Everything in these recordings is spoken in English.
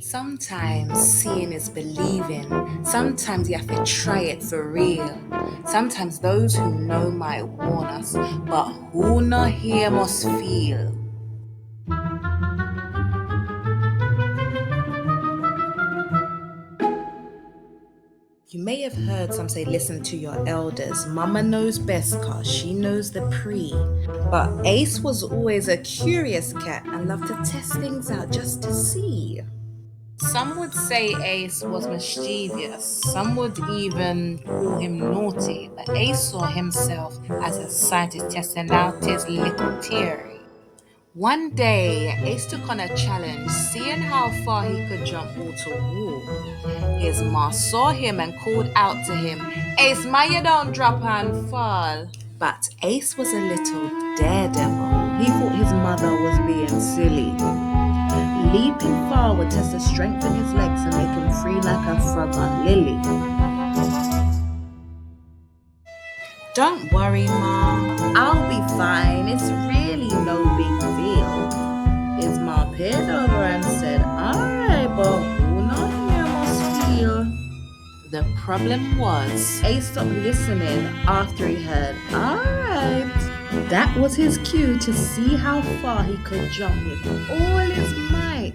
Sometimes seeing is believing. Sometimes you have to try it for real. Sometimes those who know might warn us, but who not hear must feel. You may have heard some say listen to your elders. Mama knows best cause she knows the pre. But Ace was always a curious cat and loved to test things out just to see. Some would say Ace was mischievous, some would even call him naughty, but Ace saw himself as a scientist testing out his little theory. One day, Ace took on a challenge, seeing how far he could jump wall to wall. His ma saw him and called out to him, Ace, ma, you don't drop and fall. But Ace was a little daredevil. He thought his mother was being silly. Leaping far would test the strength in his legs and make him free like a frog on Lily. Don't worry, Ma, I'll be fine. It's really no big deal. His ma peered over and said, alright, but who not here must feel. The problem was, Ace stopped listening after he heard, alright. That was his cue to see how far he could jump with all his might.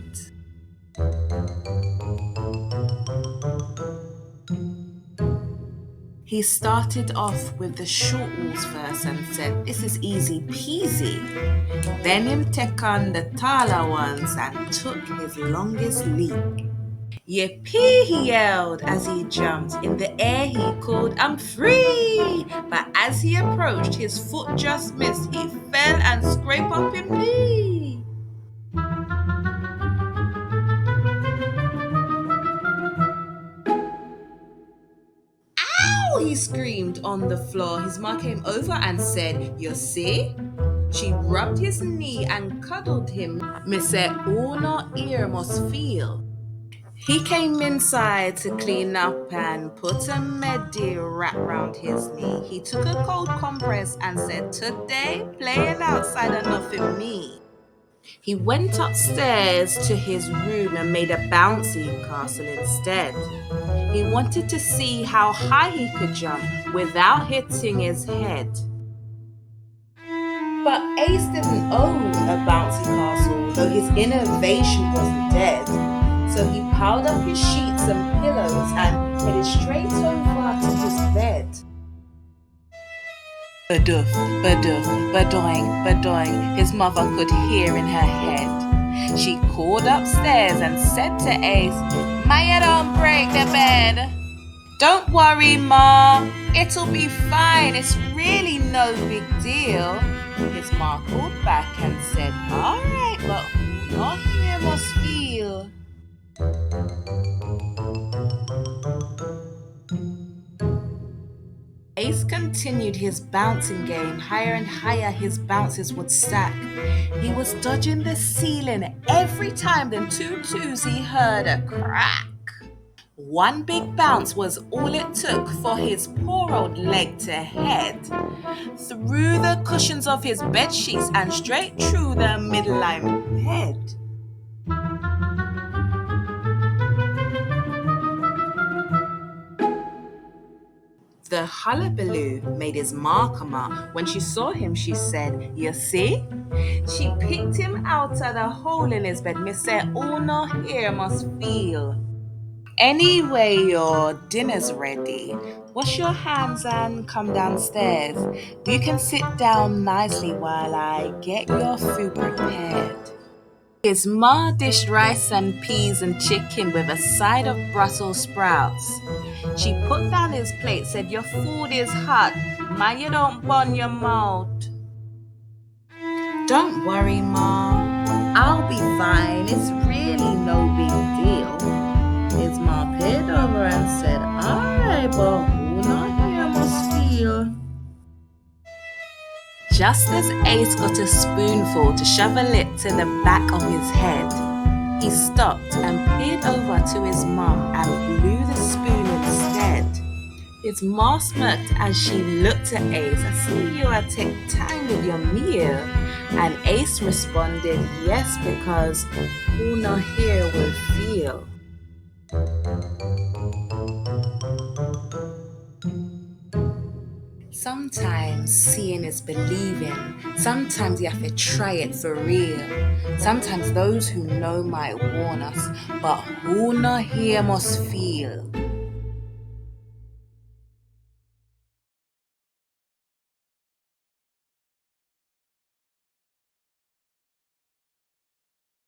He started off with the short walls first and said, this is easy peasy. Then him take on the taller ones and took his longest leap. Yippee, he yelled as he jumped. In the air he called, I'm free! But as he approached, his foot just missed. He fell and scraped up his knee. Ow! He screamed on the floor. His ma came over and said, you see? She rubbed his knee and cuddled him. Me said, oh no ear must feel. He came inside to clean up and put a medi wrap round his knee. He took a cold compress and said, today, playing outside enough for me. He went upstairs to his room and made a bouncy castle instead. He wanted to see how high he could jump without hitting his head. But Ace didn't own a bouncy castle, though his innovation wasn't dead. So he piled up his sheets and pillows and headed straight over to his bed. Badoof, badoof, badoing, badoing, his mother could hear in her head. She called upstairs and said to Ace, Maya, don't break the bed. Don't worry, Ma, it'll be fine, it's really no big deal. His ma called back and said, alright, but who not here must feel. Ace continued his bouncing game. Higher and higher his bounces would stack. He was dodging the ceiling every time, then two twos he heard a crack. One big bounce was all it took for his poor old leg to head through the cushions of his bed sheets and straight through the midline bed. The hullabaloo made his ma come out. When she saw him, she said, you see? She picked him out of the hole in his bed. Me said, oh no, here must feel. Anyway, your dinner's ready. Wash your hands and come downstairs. You can sit down nicely while I get your food prepared. His ma dished rice and peas and chicken with a side of Brussels sprouts. She put down his plate, said, your food is hot. Ma, you don't burn your mouth. Don't worry, Ma. I'll be fine. It's really no big deal. His ma peered over and said, alright, but who not here must feel. Just as Ace got a spoonful to shovel it to the back of his head, he stopped and peered over to his mum and blew the spoon instead. His ma smirked as she looked at Ace. I see you are take time with your meal. And Ace responded, yes, because who not here will feel. Sometimes seeing is believing. Sometimes you have to try it for real. Sometimes those who know might warn us, but who not here must feel.